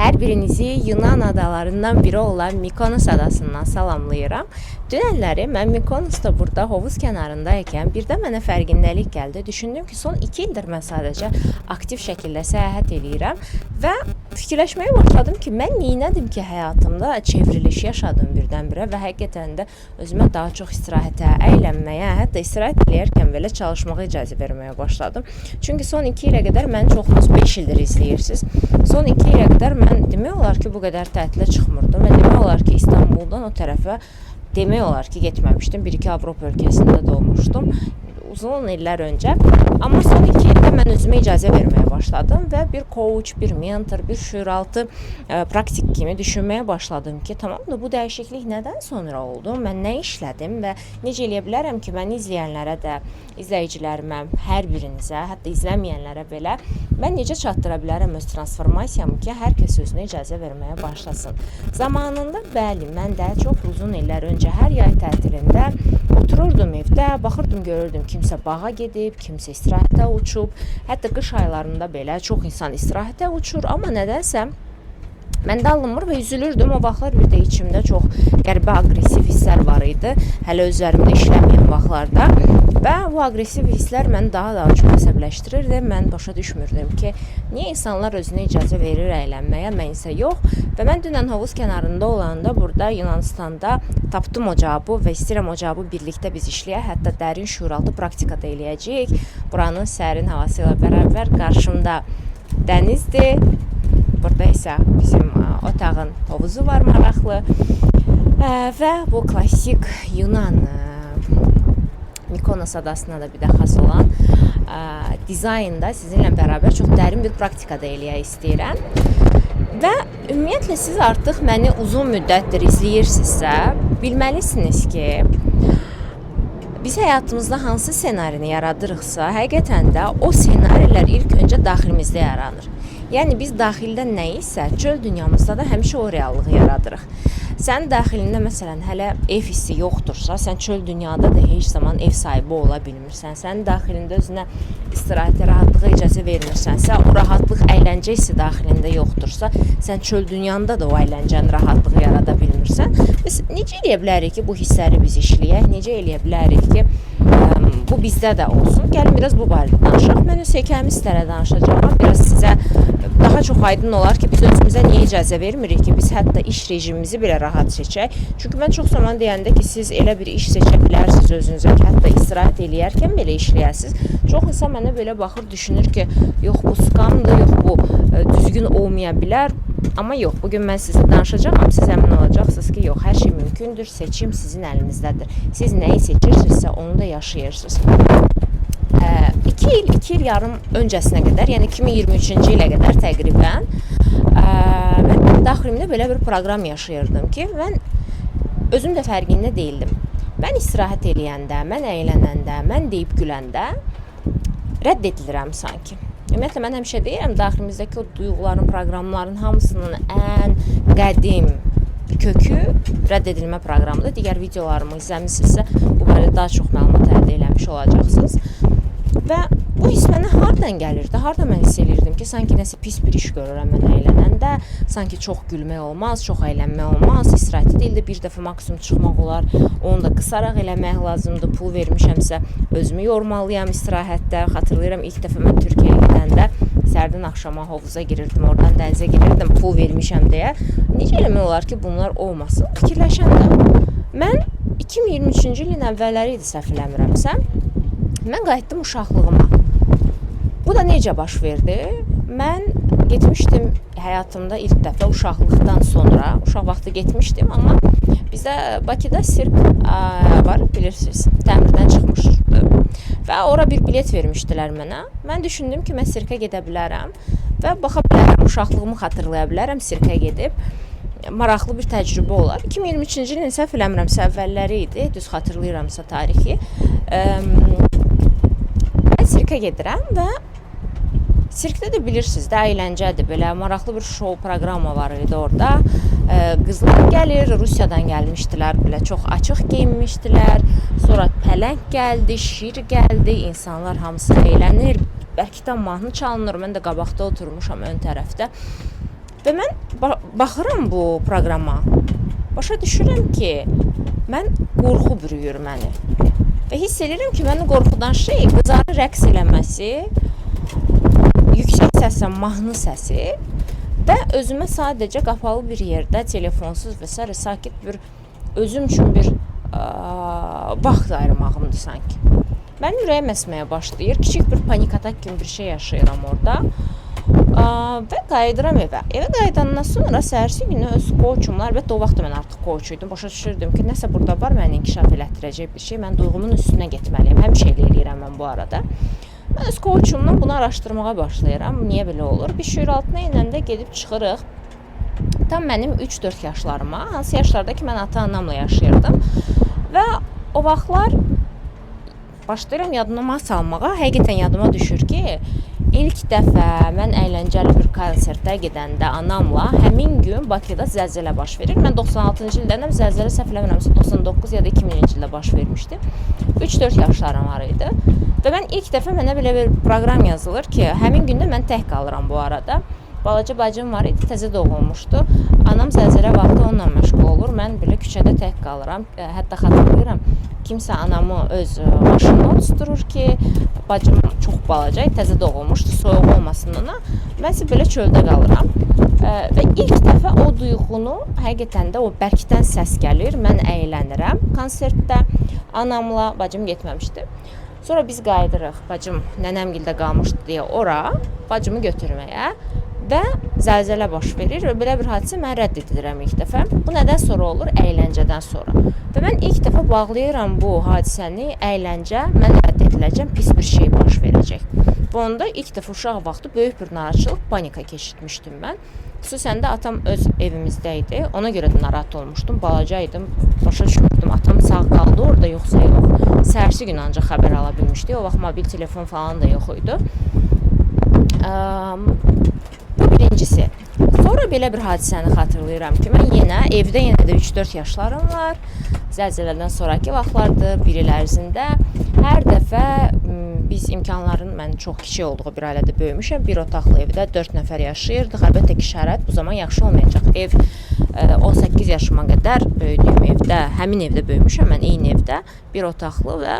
Hər birinizi Yunan adalarından biri olan Mikonos adasından salamlayıram. Dünənləri mən Mikonosda burada hovuz kənarındayken birdən mənə fərqindəlik gəldi. Düşündüm ki, son 2 ildir mən sadəcə aktiv şəkildə səyahət eləyirəm və fikirləşməyə başladım ki, mən neynədim ki, həyatımda çevriliş yaşadım birdən-birə və həqiqətən də özümə daha çox istirahətə, əylənməyə, hətta istirahət eləyərkən belə çalışmağa icazə verməyə başladım. Çünki son 2 ilə qədər məni çoxunuz 5 ildir izləyirsiniz. Son 2 ilə qədər mən demək olar ki, bu qədər tətilə çıxmırdım və demək olar ki, İstanbuldan o tərəfə demək olar ki, getməmişdim. 1-2 Avropa ölkəsində də olmuşdum uzun illər öncə. Amma son 2 ildə mən özümə icazə verməyə başladım və bir coach, bir mentor, bir şüuraltı praktik kimi düşünməyə başladım ki, tamam da bu dəyişiklik nədən sonra oldu? Mən nə işlədim və necə eləyə bilərəm ki, məni izləyənlərə də, izləyicilərimə, hər birinizə, hətta izləməyənlərə belə mən necə çatdıra bilərəm öz transformasiyamı ki, hər kəs özünə icazə verməyə başlasın. Zamanında bəli, mən də çox uzun illər öncə hər yay tətilində otururdum evdə, baxırdım, görürdüm kimsə bağa gedib, kimsə istirahətə uçub, hətta qış aylarında belə çox insan istirahətə uçur, amma nədənsə məndə alınmır və üzülürdüm. O vaxtlar bir də içimdə çox qəribə aqressiv hisslər var idi, hələ özlərimdə işləməyən vaxtlarda və bu aqressiv hisslər məni daha çox əsəbləşdirirdi. Mən başa düşmürdüm ki, niyə insanlar özünə icazə verir əylənməyə, mən isə yox. Və mən dünən hovuz kənarında olanda burada Yunanistanda tapdım o cavabı və istəyirəm o cavabı birlikdə biz işləyək, hətta dərin şuuraltı praktikada eləyəcəyik. Buranın sərin havası ilə bərabər qarşımda dənizdir. Burada isə bizim otağın hovuzu var maraqlı və bu klasik Yunan Mikonos adasına da bir də xas olan dizaynda sizinlə bərabər çox dərin bir praktikada eləyə istəyirəm. Və ümumiyyətlə siz artıq məni uzun müddətdir izləyirsinizsə, bilməlisiniz ki, biz həyatımızda hansı ssenarini yaradırıqsa, həqiqətən də o ssenarilər ilk öncə daxilimizdə yaranır. Yəni biz daxildə nə isə çöl dünyamızda da həmişə o reallığı yaradırıq. Sən daxilində məsələn hələ ev hissi yoxdursa, sən çöl dünyada da heç zaman ev sahibi ola bilmirsən. Sən daxilində özünə istirahətə, rahatlığa icazə vermirsənsə, o rahatlıq, əyləncə hissi daxilində yoxdursa, sən çöl dünyanda da o əyləncəni, rahatlığı yarada bilmirsən. Biz necə eləyə bilərik ki, bu hissləri biz işləyək? Necə eləyə bilərik ki, bu bizdə də olsun? Gəlin biraz bu barədə danışaq. Mən öz hekayəmi sizlərə danışacağım. Biraz sizə daha çox aydın olar ki, biz özümüzə niyə icazə vermirik ki, biz hətta iş rejimimizi belə rahat seçək. Çünki mən çox zaman deyəndə ki, siz elə bir iş seçə bilərsiniz özünüzə ki, hətta istirahət eləyərkən belə işləyəsiniz. Çox insan mənə belə baxır, düşünür ki, yox bu skamdır, yox bu düzgün olmaya bilər. Amma yox, bugün mən sizə danışacağım, amma siz əmin olacaqsınız ki, yox, hər şey mümkündür, seçim sizin əlinizdədir. Siz nəyi seçirsinizsə, onu da yaşayırsınız. 2 il yarım öncəsinə qədər, yəni 2023-cü ilə qədər təqribən mən daxilimdə belə bir proqram yaşayırdım ki, mən özüm də fərqində deyildim. Mən istirahət eləyəndə, mən əylənəndə, mən deyib güləndə rədd edilirəm sanki. Ümumiyyətlə, mən həmişə deyirəm, daxilimizdəki o duyğuların, proqramların hamısının ən qədim kökü rədd edilmə proqramıdır. Digər videolarımı izləmişsinizsə, bu barədə daha çox məlumat əldə eləmiş olacaqsınız. Və bu hiss mənə hardan gəlirdi? Harda mən hiss eləyirdim ki, sanki nəsə pis bir iş görürəm mən əylənəndə, sanki çox gülmək olmaz, çox əylənmək olmaz, istirahət edildi, bir dəfə maksimum çıxmaq olar, onu da qısaraq eləmək lazımdır, pul vermişəmsə, özümü yormalıyam istirahətdə. Xatırlayıram, ilk dəfə mən Türkiyəyə gedəndə sərdən axşama hovuza girirdim, oradan dənizə girirdim, pul vermişəm deyə. Necə eləmək olar ki, bunlar olmasın? Fikirləşəndə mən 2023-cü ilin əvvəlləri idi, səhv eləmirəmsə, mən qayıtdım uşaqlığıma. Bu da necə baş verdi? Mən getmişdim həyatımda ilk dəfə uşaqlıqdan sonra, uşaq vaxtı getmişdim, amma bizdə Bakıda sirk var, bilirsiniz, təmirdən çıxmışdı və ora bir bilet vermişdilər mənə. Mən düşündüm ki, mən sirkə gedə bilərəm və baxa bilərəm, uşaqlığımı xatırlaya bilərəm sirkə gedib. Maraqlı bir təcrübə olar. 2023-cü ilin səhv eləmirəmsə əvvəlləri idi, düz xatırlayıramsa tarixi. Mən sirkə gedirəm və sirkdə də bilirsiniz də, əyləncədir, belə maraqlı bir şou proqramı var idi orada. Qızlar gəlir, Rusiyadan gəlmişdilər, belə çox açıq geyinmişdilər. Sonra pələng gəldi, şir gəldi, insanlar hamısı əylənir. Bəlkə də mahnı çalınır, mən də qabaqda oturmuşam ön tərəfdə. Və mən baxıram bu proqrama. Başa düşürəm ki, mən qorxu bürüyür məni. Və hiss edirəm ki, məni qorxudan şey qızların rəqs eləməsi, yüksək səslə mahnı səsi və özümə sadəcə qapalı bir yerdə, telefonsuz və s. sakit bir özüm üçün bir vaxt ayırmağımdır sanki. Mənim ürəyim əsməyə başlayır. Kiçik bir panik atak kimi bir şey yaşayıram orada. Və qayıdıram evə. Evə qayıdandan sonra səhərsi günü öz koçumla, əlbəttə o vaxt mən artıq koç idim. Başa düşürdüm ki, nəsə burada var məni inkişaf elətdirəcək bir şey. Mən duyğumun üstünə getməliyəm. Həmişə elə eləyirəm mən bu arada. Mən öz koçumla bunu araşdırmağa başlayıram. Niyə belə olur? Bir şüur altına enəndə gedib çıxırıq. Tam mənim 3-4 yaşlarıma, hansı yaşlarda ki, mən ata-anamla yaşayırdım. Və o vaxtlar başlayıram yadıma salmağa. Həqiqətən yadıma düşür ki, İlk dəfə mən əyləncəli bir konsertə gedəndə anamla həmin gün Bakıda zəlzələ baş verir. Mən 96-cı ildənəm, zəlzələ səhv eləmirəmsə 99 ya da 2000-ci ildə baş vermişdi. 3-4 yaşlarım var idi. Və mən ilk dəfə mənə belə bir proqram yazılır ki, həmin gündə mən tək qalıram bu arada. Balaca bacım var idi, təzə doğulmuşdu. Anam zəlzələ vaxtı onunla məşğul olur. Mən belə küçədə tək qalıram. Hətta xatırlayıram, kimsə anamı öz maşınına oturur ki, bacım çox balaca, təzə doğulmuşdu, soyuq olmasın ona. Mən isə belə çöldə qalıram. Və ilk dəfə o duyğunu, həqiqətən də o bərkdən səs gəlir. Mən əylənirəm konsertdə. Anamla bacım getməmişdi. Sonra biz qayıdırıq. Bacım nənəmgildə qalmışdı deyə ora bacımı götürməyə. Və zəlzələ baş verir və belə bir hadisə mən rədd edilirəm ilk dəfə. Bu nədən sonra olur? Əyləncədən sonra. Və mən ilk dəfə bağlayıram bu hadisəni, əyləncə, mən rədd ediləcəm, pis bir şey baş verəcək. Və onda ilk dəfə uşaq vaxtı böyük bir narahatçılıq, panika keçirtmişdim mən. Xüsusən də atam öz evimizdə idi. Ona görə də narahat olmuşdum. Balaca idim, başa düşmürdüm. Atam sağ qaldı orada yoxsa yox. Səhərsi gün ancaq xəbər ala bilmişdik. O vaxt mobil telefon falan da yox idi. Bu birincisi. Sonra belə bir hadisəni xatırlayıram ki, mən yenə evdə də 3-4 yaşlarım var. Zəlzələdən sonraki vaxtlardır, bir il ərzində hər dəfə biz imkanların, mən çox kiçik olduğu bir ailədə böyümüşəm. Bir otaqlı evdə 4 nəfər yaşayırdıq. Əlbəttə ki, şərait bu zaman yaxşı olmayacaq. Ev 18 yaşıma qədər böyüdüyüm evdə, həmin evdə böyümüşəm mən, eyni evdə, bir otaqlı və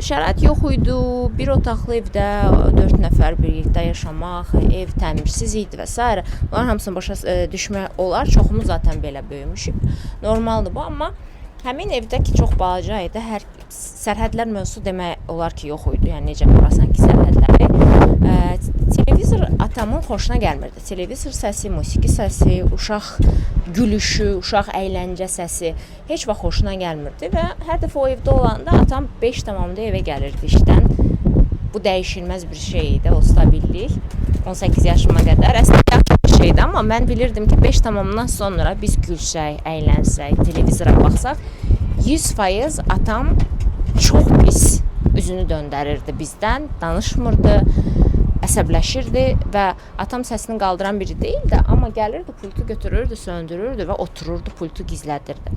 şərait yox idi. Bir otaqlı evdə 4 nəfər birlikdə yaşamaq, ev təmirsiz idi və s. Bunların hamısını başa düşmək olar. Çoxumuz zaten belə böyümüşük. Normaldır bu, amma həmin evdə ki, çox balaca idi. Sərhədlər mövzusu demək olar ki, yox idi. Yəni necə qurasan ki, sərhədləri. Televizor atamın xoşuna gəlmirdi. Televizor səsi, musiqi səsi, uşaq gülüşü, uşaq əyləncə səsi heç vaxt xoşuna gəlmirdi və hər dəfə o evdə olanda atam 5 tamamda evə gəlirdi işdən. Bu dəyişilməz bir şey idi, o stabillik. 18 yaşıma qədər əslində yaxşı bir şeydi, amma mən bilirdim ki, 5 tamamdan sonra biz gülsək, əylənsək, televizora baxsaq, 100% atam çox pis üzünü döndərirdi bizdən, danışmırdı, əsəbləşirdi və atam səsini qaldıran biri deyildi, amma gəlirdi, pultu götürürdü, söndürürdü və otururdu, pultu gizlədirdi.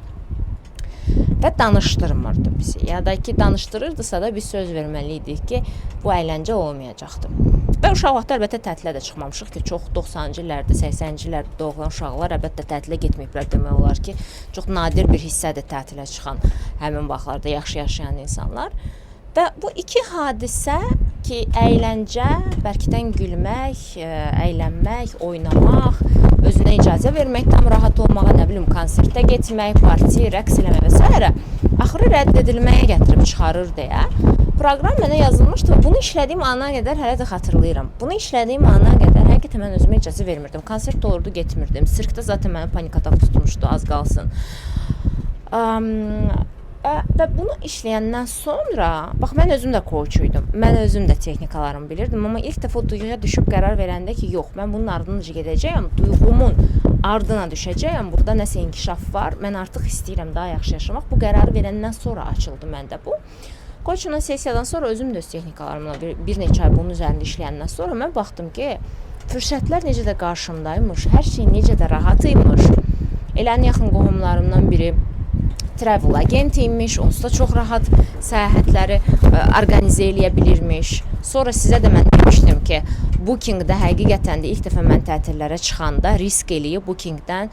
Və danışdırmırdı bizi. Ya da ki, danışdırırdısa da biz söz verməliydik ki, bu əyləncə olmayacaqdı. Və uşaq vaxtı əlbəttə tətilə də çıxmamışıq ki, çox 90-cı illərdə, 80-ci illərdə doğulan uşaqlar əlbəttə tətilə getməyiblər demək olar ki, çox nadir bir hissədir tətilə çıxan həmin vaxtlarda yaxşı yaşayan insanlar. Və bu iki hadisə ki, əyləncə, bərkdən gülmək, əylənmək, oynamaq, özünə icazə vermək, tam rahat olmağa, nə bilim, konsertə getmək, parti, rəqs eləmək və s. axırı rədd edilməyə gətirib çıxarır deyə proqram mənə yazılmışdı və bunu işlədiyim ana qədər hələ də xatırlayıram. Bunu işlədiyim ana qədər həqiqətən mən özümə icazə vermirdim. Konsert olurdu, getmirdim. Sirkdə zaten mənə panik atak tutmuşdu, az qalsın. Və bunu işləyəndən sonra, bax, mən özüm də koçuydum. Mən özüm də texnikalarımı bilirdim, amma ilk dəfə o duyğuya düşüb qərar verəndə ki, yox, mən bunun ardınca gedəcəyəm, duyğumun ardına düşəcəyəm, burada nəsə inkişaf var, mən artıq istəyirəm daha yaxşı yaşamaq. Bu qərarı verəndən sonra açıldı məndə bu. Koçuna sessiyadan sonra özüm də öz texnikalarımla bir neçə ay bunun üzərində işləyəndən sonra mən baxdım ki, fürsətlər necə də qarşımdaymış, hər şey necə də rahat imiş. Elə ən yaxın qohumlarımdan biri travel agent imiş, onsuz da çox rahat səyahətləri orqanizə eləyə bilirmiş. Sonra sizə də mən demişdim ki, Booking-də həqiqətən də ilk dəfə mən tətillərə çıxanda risk eləyib Booking-dən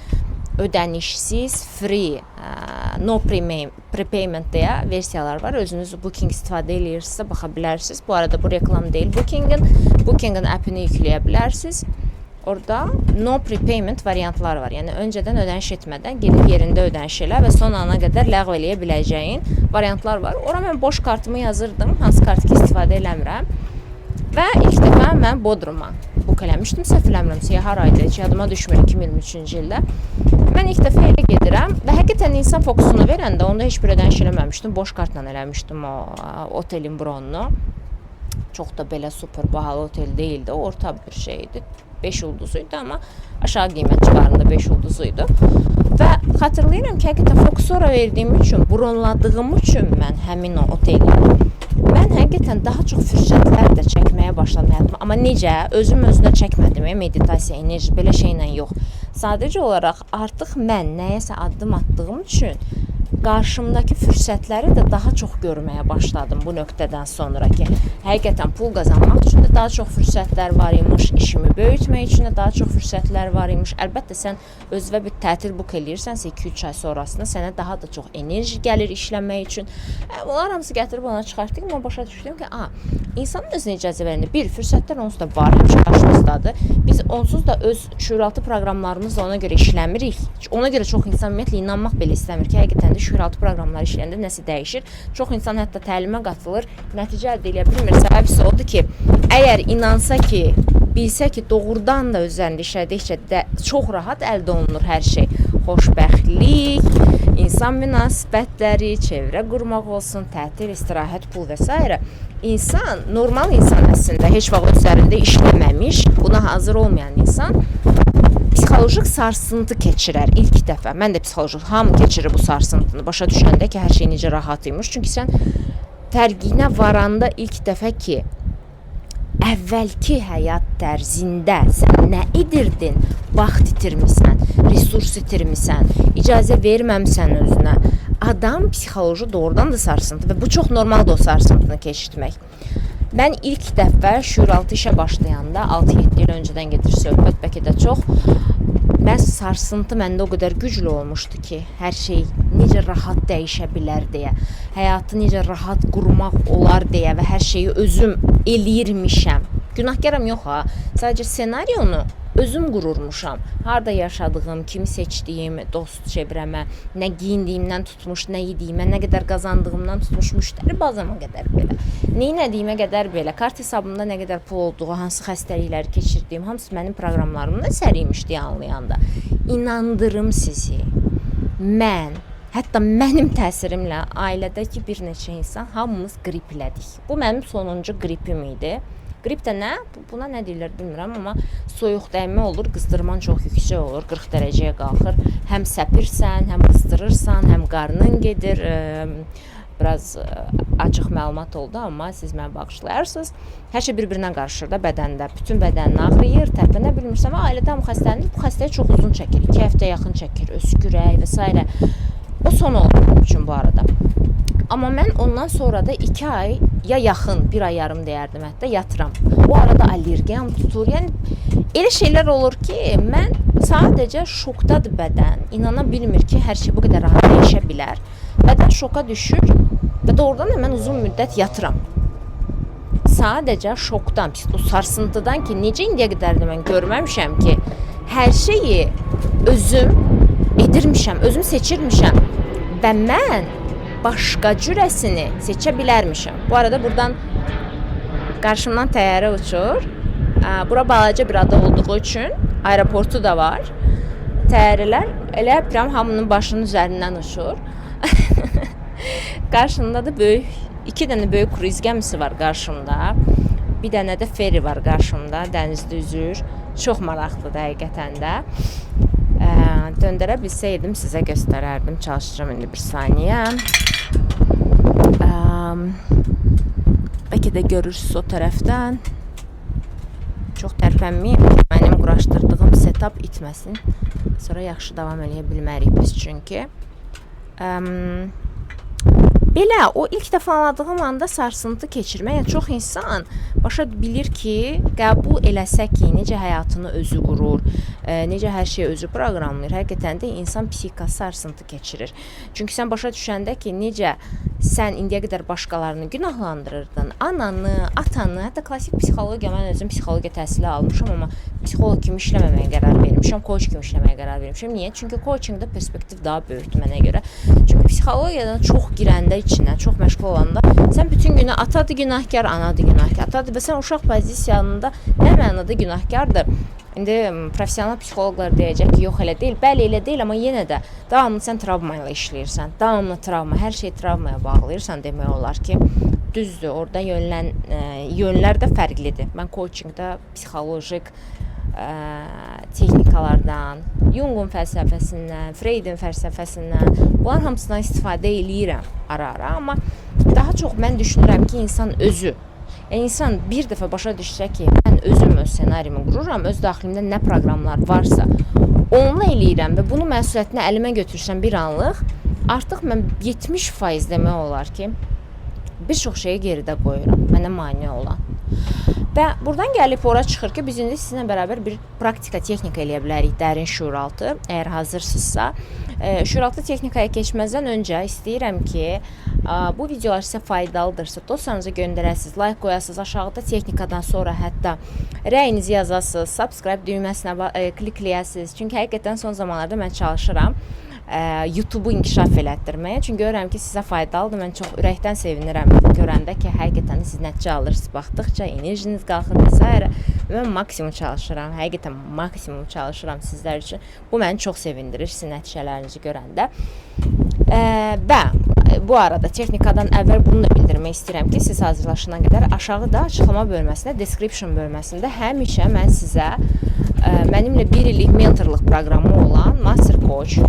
ödənişsiz, free, no prepayment deyə versiyalar var. Özünüz Booking istifadə edirsinizsə baxa bilərsiniz. Bu arada bu reklam deyil Booking-in appini yükləyə bilərsiniz. Orada no prepayment variantlar var. Yəni öncədən ödəniş etmədən gedib yerində ödəniş elə və son ana qədər ləğv eləyə biləcəyin variantlar var. Ora mən boş kartımı yazırdım, hansı kartı ki istifadə eləmirəm. Və ilk dəfə mən Bodruma book eləmişdim, səhv eləmirəmsə, haraydı, heç yadıma düşmür 2023-cü ildə. Mən ilk dəfə elə gedirəm və həqiqətən insan fokusunu verəndə onda heç bir ödəniş eləməmişdim, boş kartla eləmişdim o otelin bronunu. Çox da belə super bahalı otel deyildi, orta bir şeydi. 5 ulduzuydu, amma aşağı qiymət civarında 5 ulduzuydu. Və xatırlayıram ki, həqiqətən fokusu ora verdiyim üçün, bronladığım üçün mən həmin o oteli, mən həqiqətən daha çox fürsətlər də çəkməyə başladım həyatıma. Amma necə? Özünə çəkmədim, meditasiya, enerji, belə şeylə yox. Sadəcə olaraq artıq mən nəyəsə addım attığım üçün qarşımdakı fürsətləri də daha çox görməyə başladım bu nöqtədən sonra ki, həqiqətən pul qazanmaq üçün də daha çox fürsətlər var imiş, işimi böyütmək üçün də daha çox fürsətlər var imiş. Əlbəttə sən özünə bir tətil book eləyirsənsə 2-3 ay sonrasında sənə daha da çox enerji gəlir işləmək üçün. Bunlar hamısı gətirib ona çıxartdım, amma başa düşdüm ki, insanın özünə icazə verəndə bir fürsətlər onsuz da var, həmişə qarşımızdadır. Biz onsuz da öz şuuraltı proqramlarımızla ona görə işləmirik. Ona görə çox insan ümumiyyətlə inanmaq belə istəmir ki, həqiqətən də şuuraltı proqramlar işləyəndə nəsə dəyişir. Çox insan hətta təlimə qatılır, nəticə əldə edə bilmir. Səbəbi odur ki, əgər inansa ki, bilsə ki, doğrudan da üzərində işlədikcə çox rahat əldə olunur hər şey. Xoşbəxtlik, insan münasibətləri, çevrə qurmaq olsun, tətil, istirahət, pul və s. İnsan, normal insan əslində heç vaxt üzərində işləməmiş, buna hazır olmayan insan psixolojik sarsıntı keçirər ilk dəfə. Mən də psixolojik, hamı keçirir bu sarsıntını. Başa düşəndə ki, hər şey necə rahat imiş. Çünki sən fərqinə varanda ilk dəfə ki, əvvəlki həyat tərzində sən nə edirdin? Vaxt itirmisən, resurs itirmisən, icazə verməmsən özünə. Adam psixoloji doğrudan da sarsıntı və bu çox normaldır o sarsıntını keçirtmək. Mən ilk dəfə şuuraltı işə başlayanda 6-7 il öncədən gedir söhbət, bəlkə də çox. Mən sarsıntı məndə o qədər güclü olmuşdu ki, hər şey necə rahat dəyişə bilər deyə, həyatı necə rahat qurmaq olar deyə və hər şeyi özüm eləyirmişəm. Günahkaram yox ha, sadəcə senarionu özüm qururmuşam. Harda yaşadığım, kimi seçdiyim, dost çevrəmə, nə giyindiyimdən tutmuş, nə yediyimə, nə qədər qazandığımdan tutmuş, müştəri bazama qədər belə. Neynədiyimə qədər belə, kart hesabımda nə qədər pul olduğu, hansı xəstəlikləri keçirdiyim, hamısı mənim proqramlarımda səriymiş deyə anlayanda. İnandırım sizi, mən, hətta mənim təsirimlə ailədəki bir neçə insan hamımız qriplədik. Bu mənim sonuncu qripim idi. Qrip də nə? Buna nə deyirlər bilmirəm, amma soyuq dəymə olur, qızdırman çox yüksək olur, 40 dərəcəyə qalxır. Həm səpirsən, həm qızdırırsan, həm qarnın gedir. Biraz açıq məlumat oldu, amma siz mənə bağışlayarsınız. Hər şey bir-birinə qarışır da bədəndə. Bütün bədənin ağrıyır, tərpənə bilmirsən və ailədə hamı xəstələnir. Bu xəstəyə çox uzun çəkir, 2 həftə yaxın çəkir, öskürək və s. O son oldu mənim üçün bu arada. Amma mən ondan sonra da 2 ay ya yaxın, 1 ay yarım deyərdim hətta, yatıram. O arada allergiyam tutur. Yəni, elə şeylər olur ki, mən sadəcə şokdadır bədən. İnana bilmir ki, hər şey bu qədər rahat dəyişə bilər. Bədən şoka düşür və doğrudan da mən uzun müddət yatıram. Sadəcə şokdan, o sarsıntıdan ki, necə indiyə qədər də mən görməmişəm ki, hər şeyi özüm edirmişəm, özüm seçirmişəm və mən başqa cürəsini seçə bilərmişəm. Bu arada buradan qarşımdan təyyarə uçur. Bura balaca bir ada olduğu üçün aeroportu da var. Təyyarələr elə pram hamının başının üzərindən uçur. Qarşımda da böyük 2 dənə böyük kruiz gəmisi var qarşımda. Bir dənə də feri var qarşımda, dənizdə üzür. Çox maraqlıdır həqiqətən də. Döndərə bilsəydim sizə göstərərdim. Çalışacağım indi bir saniyə. Bəlkə də görürsünüz o tərəfdən. Çox tərpənməyim. Mənim quraşdırdığım setup itməsin. Sonra yaxşı davam eləyə bilmərik biz çünki. Belə o ilk dəfə anladığım anda sarsıntı keçirmək, yəni çox insan başa bilir ki, qəbul eləsə ki, necə həyatını özü qurur, necə hər şeyi özü proqramlayır. Həqiqətən də insan psixikası sarsıntı keçirir. Çünki sən başa düşəndə ki, necə sən indiyə qədər başqalarını günahlandırırdın, ananı, atanı, hətta klassik psixologiya, mən özüm psixologiya təhsili almışam, amma psixoloq kimi işləməməyə qərar vermişəm, coach kimi işləməyə qərar vermişəm. Niyə? Çünki coachingdə perspektiv daha böyükdür mənə görə. Çünki psixologiyadan çox girəndə içinə, çox məşğul olanda sən bütün günü atadır günahkar, anadır günahkar. Atadır və sən uşaq pozisiyasında nə mənada günahkardır? İndi professional psixoloqlar deyəcək ki, yox elə deyil, bəli elə deyil, amma yenə də davamlı sən travma ilə işləyirsən. Davamlı travma, hər şey travmaya bağlayırsan demək olar ki, düzdür. Orada yönlər də fərqlidir. Mən coachingdə psixolojik texnikalardan, Jungun fəlsəfəsindən, Freudun fəlsəfəsindən, bunların hamısından istifadə eləyirəm ara-ara, amma daha çox mən düşünürəm ki, insan özü, insan bir dəfə başa düşsə ki, mən özüm öz ssenarimi qururam, öz daxilimdə nə proqramlar varsa, onunla eləyirəm və bunu məsuliyyətini əlimə götürsəm bir anlıq, artıq mən 70% demək olar ki, bir çox şeyi geridə qoyuram, mənə mane olan. Və buradan gəlib ora çıxır ki, biz indi sizinlə bərabər bir praktika, texnika eləyə bilərik, dərin şuuraltı, əgər hazırsınızsa. Şuuraltı texnikaya keçməzdən öncə istəyirəm ki, bu videolar sizə faydalıdırsa, dostlarınıza göndərəsiniz, like qoyasınız, aşağıda texnikadan sonra hətta rəyinizi yazasınız, subscribe düyməsinə klikləyəsiniz. Çünki həqiqətən son zamanlarda mən çalışıram YouTube-u inkişaf elətdirməyə. Çünki görürəm ki, sizə faydalıdır. Mən çox ürəkdən sevinirəm görəndə ki, həqiqətən siz nəticə alırsınız. Baxdıqca enerjiniz qalxır və s. Mən maksimum çalışıram. Həqiqətən maksimum çalışıram sizlər üçün. Bu məni çox sevindirir sizin nəticələrinizi görəndə. Və bu arada texnikadan əvvəl bunu da bildirmək istəyirəm ki, siz hazırlaşana qədər aşağıda açıqlama bölməsində, description bölməsində həmişə mən sizə mənimlə 1 illik mentorluq proqramı olan Master Coach,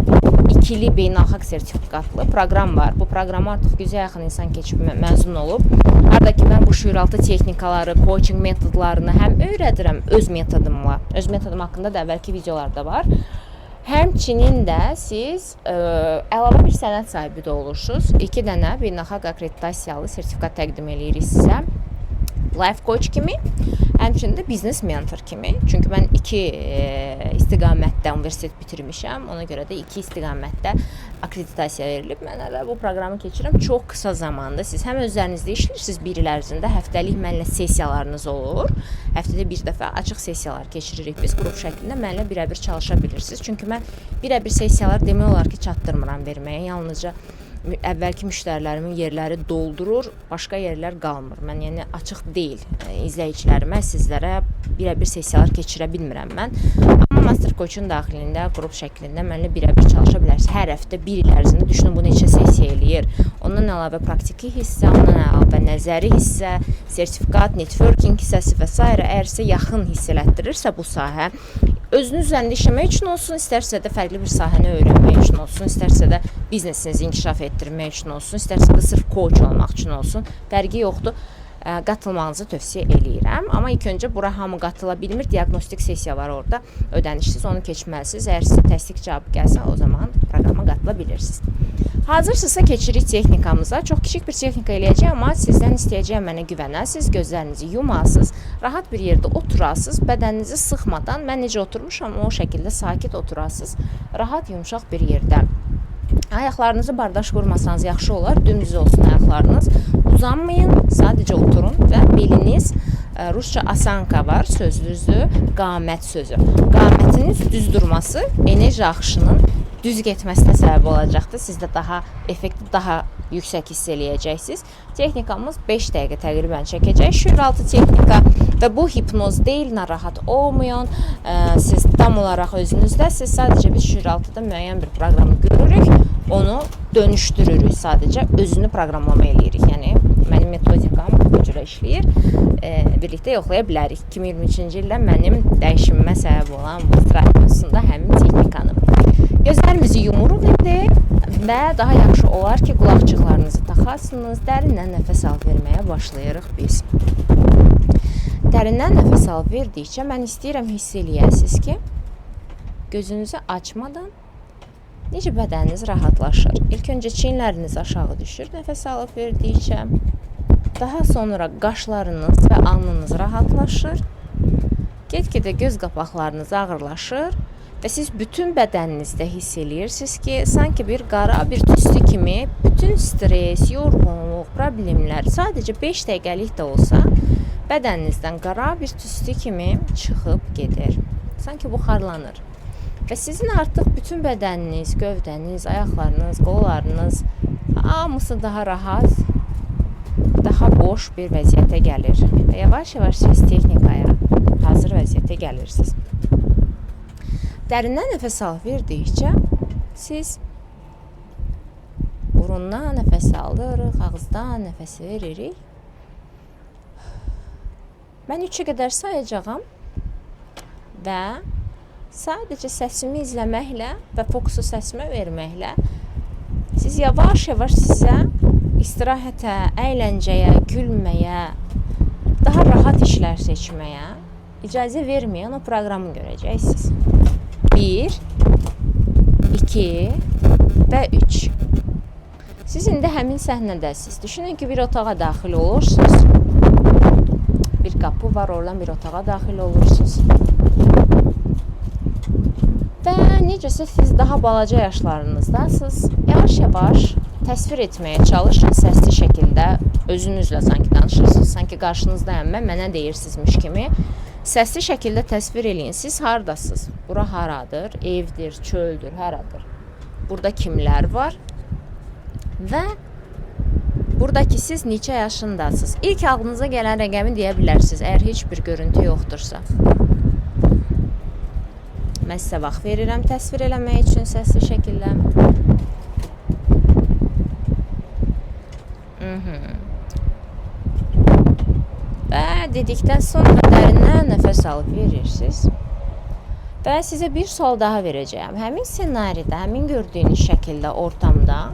ikili beynəlxalq sertifikatlı proqram var. Bu proqramı artıq 100-ə yaxın insan keçib məzun olub. Harada ki, mən bu şuuraltı texnikaları, coaching metodlarını həm öyrədirəm öz metodumla. Öz metodum haqqında da əvvəlki videolarda var. Həmçinin də siz əlavə bir sənəd sahibi də olursunuz. 2 dənə beynəlxalq akreditasiyalı sertifikat təqdim edirik sizə. Life coach kimi, həmçinin də biznes mentor kimi. Çünki mən 2 istiqamətdə universitet bitirmişəm. Ona görə də 2 istiqamətdə akreditasiya verilib. Mən də bu proqramı keçirəm. Çox qısa zamanda siz həm özlərinizdə işləyirsiniz, bir il ərzində həftəlik mənlə sessiyalarınız olur. Həftədə bir dəfə açıq sessiyalar keçiririk biz qrup şəklində. Mənlə birəbir çalışa bilirsiniz. Çünki mən birəbir sessiyalar demək olar ki, çatdırmıram verməyə. Yalnızca əvvəlki müştərilərimin yerləri doldurur, başqa yerlər qalmır. Mən yəni açıq deyil izləyicilərimə, sizlərə birəbir sessiyalar keçirə bilmirəm mən. Amma Master Coach-un daxilində, qrup şəklində mənlə birəbir çalışa bilərsiniz. Hər həftə bir il ərzində düşünün bu neçə sessiya eləyir. Ondan əlavə praktiki hissə, ondan əlavə nəzəri hissə, sertifikat, networking hissəsi və s. Əgər sizə yaxın hiss elətdirirsə bu sahə, özünüz üzərində işləmək üçün olsun, istərsə də fərqli bir sahəni öyrənmək üçün olsun, istərsə də biznesinizi inkişaf etdirmək üçün olsun, istərsə də sırf coach olmaq üçün olsun, fərqi yoxdur. Qatılmağınızı tövsiyə eləyirəm. Amma ilk öncə bura hamı qatıla bilmir. Diaqnostik sessiya var orada. Ödənişsiz onu keçməlisiniz. Əgər sizə təsdiq cavabı gəlsə, o zaman proqrama qatıla bilirsiniz. Hazırsınızsa keçirik texnikamıza. Çox kiçik bir texnika eləyəcək, amma sizdən istəyəcəyəm mənə güvənəsiniz, gözlərinizi yumasınız, rahat bir yerdə oturasınız, bədəninizi sıxmadan, mən necə oturmuşam, o şəkildə sakit oturasınız, rahat, yumşaq bir yerdə. Ayaqlarınızı bardaş qurmasanız yaxşı olar, dümdüz olsun ayaqlarınız. Uzanmayın, sadəcə oturun və beliniz, rusca asanka var, sözlüzdür, qamət sözü. Qamətiniz düz durması enerji axışının düz getməsinə səbəb olacaqdır. Siz də daha effektiv, daha yüksək hiss eləyəcəksiniz. Texnikamız 5 dəqiqə təqribən çəkəcək. Şuuraltı texnika və bu hipnoz deyil, narahat olmayın. Siz tam olaraq özünüzdəsiz. Sadəcə biz şuuraltıda müəyyən bir proqramı görürük. Onu dönüşdürürük. Sadəcə özünü proqramlama eləyirik. Yəni mənim metodikam bu cürə işləyir. Birlikdə yoxlaya bilərik. 2023-cü ildə mənim dəyişimimə səbəb olan bu strategiyasında həmin texnikanı. Gözlərimizi yumuruq indi və daha yaxşı olar ki, qulaqçıqlarınızı taxasınız. Dərindən nəfəs al verməyə başlayırıq biz. Dərindən nəfəs al verdikcə mən istəyirəm hiss eləyəsiniz ki, gözünüzü açmadan necə bədəniniz rahatlaşır. İlk öncə çiyinləriniz aşağı düşür, nəfəs alıb verdikcə. Daha sonra qaşlarınız və alnınız rahatlaşır. Get-gedə göz qapaqlarınız ağırlaşır və siz bütün bədəninizdə hiss eləyirsiniz ki, sanki bir qara bir tüstü kimi bütün stres, yorğunluq, problemlər sadəcə 5 dəqiqəlik də olsa bədəninizdən qara bir tüstü kimi çıxıb gedir. Sanki buxarlanır. Və sizin artıq bütün bədəniniz, gövdəniz, ayaqlarınız, qollarınız hamısı daha rahat, daha boş bir vəziyyətə gəlir. Və yavaş-yavaş siz texnikaya hazır vəziyyətə gəlirsiniz. Dərindən nəfəs alıb verdikcə siz burundan nəfəs alırıq, ağızdan nəfəs veririk. Mən 3-ə qədər sayacağam və sadəcə səsimi izləməklə və fokusu səsimə verməklə siz yavaş-yavaş sizə istirahətə, əyləncəyə, gülməyə, daha rahat işlər seçməyə icazə verməyən o proqramı görəcəksiniz. 1, 2 və 3. Siz indi həmin səhnədəsiniz. Düşünün ki, bir otağa daxil olursunuz. Bir qapı var, oradan bir otağa daxil olursunuz. Və necəsə siz daha balaca yaşlarınızdasınız. Yavaş-yavaş təsvir etməyə çalışın səsli şəkildə. Özünüzlə sanki danışırsınız. Sanki qarşınızdayım mən, mənə deyirsizmiş kimi. Səsli şəkildə təsvir eləyin. Siz hardasınız? Bura haradır? Evdir, çöldür, haradır? Burada kimlər var? Və buradakı siz neçə yaşındasınız? İlk ağlınıza gələn rəqəmi deyə bilərsiniz, əgər heç bir görüntü yoxdursa. Mən sizə vaxt verirəm təsvir eləmək üçün səsli şəkildə. Və dedikdən sonra dərindən nəfəs alıb verirsiniz. Və sizə bir sual daha verəcəyəm. Həmin ssenaridə, həmin gördüyünüz şəkildə, ortamda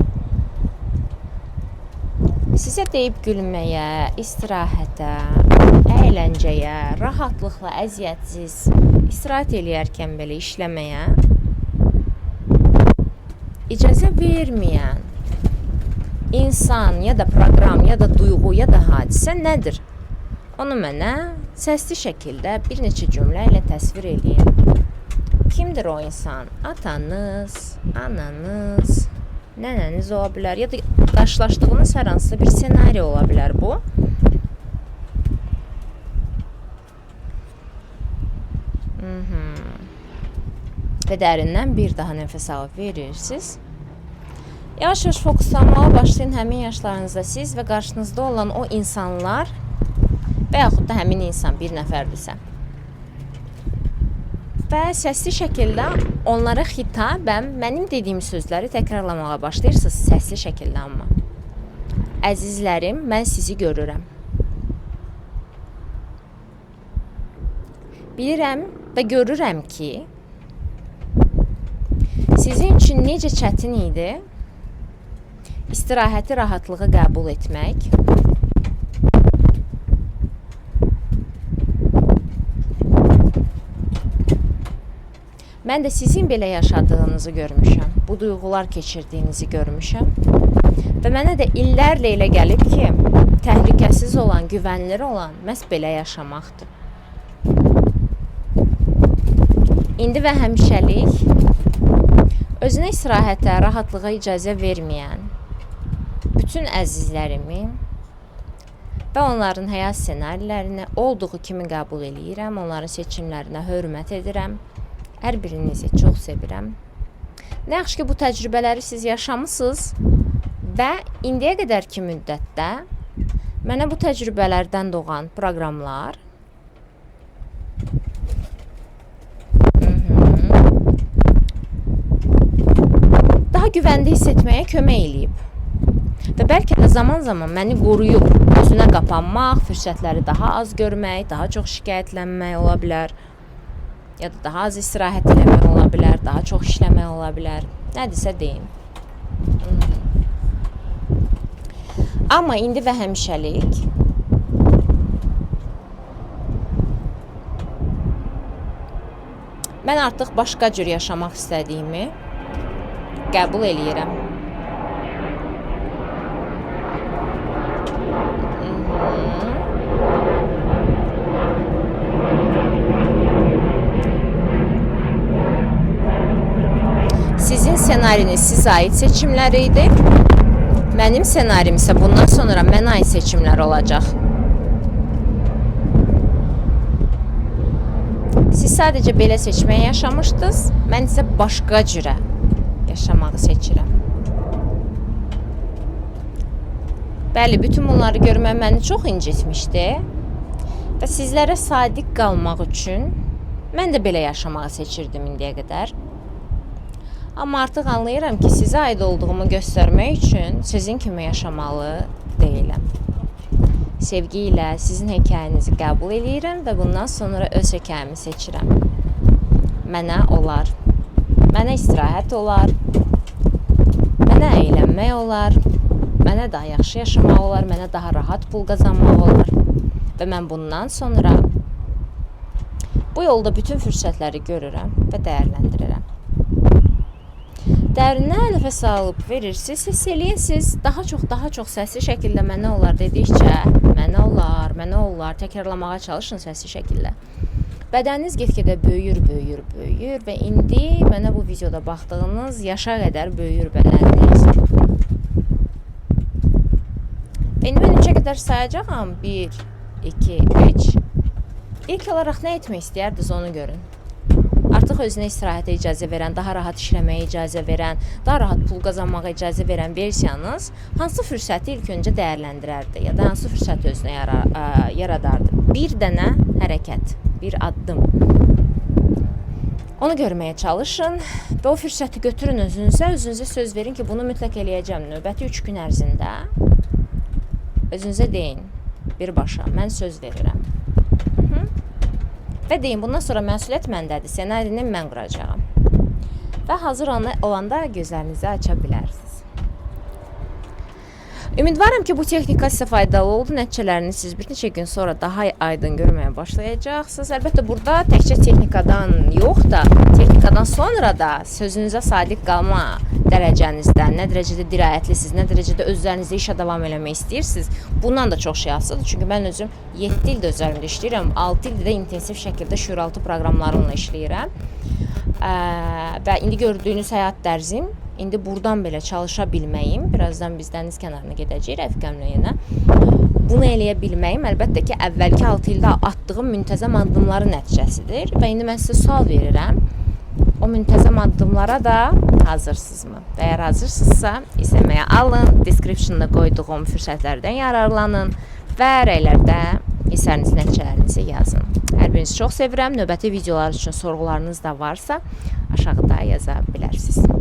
sizə deyib gülməyə, istirahətə, əyləncəyə, rahatlıqla, əziyyətsiz, istirahət eləyərkən belə işləməyə icazə verməyən insan, ya da proqram, ya da duyğu, ya da hadisə nədir? Onu mənə səsli şəkildə bir neçə cümlə ilə təsvir eləyin. Kimdir o insan? Atanız, ananız, nənəniz ola bilər, ya da qarşılaşdığınız hər hansısa bir ssenari ola bilər bu. Və dərindən bir daha nəfəs alıb verirsiniz. Yavaş-yavaş fokuslanmağa başlayın həmin yaşlarınızda siz və qarşınızda olan o insanlar və yaxud da həmin insan bir nəfərdirsə. Və səsli şəkildə onlara xitabən mənim dediyim sözləri təkrarlamağa başlayırsınız səsli şəkildə amma. Əzizlərim, mən sizi görürəm. Bilirəm və görürəm ki, sizin üçün necə çətin idi istirahəti, rahatlığı qəbul etmək. Mən də sizin belə yaşadığınızı görmüşəm, bu duyğular keçirdiyinizi görmüşəm və mənə də illərlə elə gəlib ki, təhlükəsiz olan, güvənli olan məhz belə yaşamaqdır. İndi və həmişəlik özünə istirahətə, rahatlığa icazə verməyən bütün əzizlərimin və onların həyat ssenarilərini olduğu kimi qəbul eləyirəm, onların seçimlərinə hörmət edirəm. Hər birinizi çox sevirəm. Nə yaxşı ki, bu təcrübələri siz yaşamısınız və indiyə qədərki müddətdə mənə bu təcrübələrdən doğan proqramlar daha güvəndə hiss etməyə kömək eləyib. Və bəlkə də zaman-zaman məni qoruyub, özünə qapanmaq, fürsətləri daha az görmək, daha çox şikayətlənmək ola bilər. Ya da daha az istirahət eləmək ola bilər, daha çox işləmək ola bilər. Nədirsə deyin. Amma indi və həmişəlik mən artıq başqa cür yaşamaq istədiyimi qəbul eləyirəm. Sizin ssenariniz sizə aid seçimlər idi. Mənim ssenarim isə bundan sonra mənə aid seçimlər olacaq. Siz sadəcə belə seçməyi yaşamışdınız. Mən isə başqa cürə yaşamağı seçirəm. Bəli, bütün bunları görmək məni çox incitmişdi. Və sizlərə sadiq qalmaq üçün mən də belə yaşamağı seçirdim indiyə qədər. Amma artıq anlayıram ki, sizə aid olduğumu göstərmək üçün sizin kimi yaşamalı deyiləm. Sevgi ilə sizin hekayənizi qəbul edirəm və bundan sonra öz hekayəmi seçirəm. Mənə olar, mənə istirahət olar, mənə əylənmək olar, mənə daha yaxşı yaşamaq olar, mənə daha rahat pul qazanmaq olar. Və mən bundan sonra bu yolda bütün fürsətləri görürəm və dəyərləndirirəm. Dərindən nəfəs alıb verirsiniz, hiss eləyirsiniz, daha çox səsli şəkildə mənə olar dedikcə, mənə olar, təkrarlamağa çalışın səsli şəkildə. Bədəniniz get-gedə böyüyür və indi mənə bu videoda baxdığınız yaşa qədər böyüyür bədəniniz. İndi mən 3-ə qədər sayacağam. 1, 2, 3. İlk olaraq nə etmək istəyirdiniz onu görün. Artıq özünə istirahətə icazə verən, daha rahat işləməyə icazə verən, daha rahat pul qazanmağa icazə verən versiyanız hansı fürsəti ilk öncə dəyərləndirərdi ya da hansı fürsət özünə yaradardı? Bir dənə hərəkət, bir addım. Onu görməyə çalışın və o fürsəti götürün özünüzə söz verin ki, bunu mütləq eləyəcəm. Növbəti 3 gün ərzində özünüzə deyin, birbaşa, mən söz verirəm. Və deyin, bundan sonra məsuliyyət məndədir, ssenarini mən quracağam. Və hazır olanda gözlərinizi aça bilərsiniz. Ümidvaram ki, bu texnika sizə faydalı oldu. Nəticələrini siz bir neçə gün sonra daha aydın görməyə başlayacaqsınız. Əlbəttə, burada təkcə texnikadan yox da, texnikadan sonra da sözünüzə sadiq qalma dərəcənizdən, nə dərəcədə dirayətlisiniz, nə dərəcədə özlərinizdə işə davam eləmək istəyirsiniz, bundan da çox şey asılıdır. Çünki mən özüm 7 ildə üzərimdə işləyirəm, 6 ildə də intensiv şəkildə şüuraltı proqramlarımla işləyirəm. Və indi gördüyünüz həyat dərzim, indi buradan belə çalışa bilməyim, birazdan biz dəniz kənarına gedəcəyik rəfiqəmlə yenə. Bunu eləyə bilməyim, əlbəttə ki, əvvəlki 6 ildə atdığım müntəzəm addımların nəticəsidir. Və indi mən sizə sual verirəm. O müntəzəm addımlara da hazırsınızmı? Və əgər hazırsınızsa, izləməyə alın, descriptionda qoyduğum fürsətlərdən yararlanın və rəylərdə hisslərinizi, nəticələrinizi yazın. Hər birinizi çox sevirəm. Növbəti videolar üçün sorğularınız da varsa, aşağıda yaza bilərsiniz.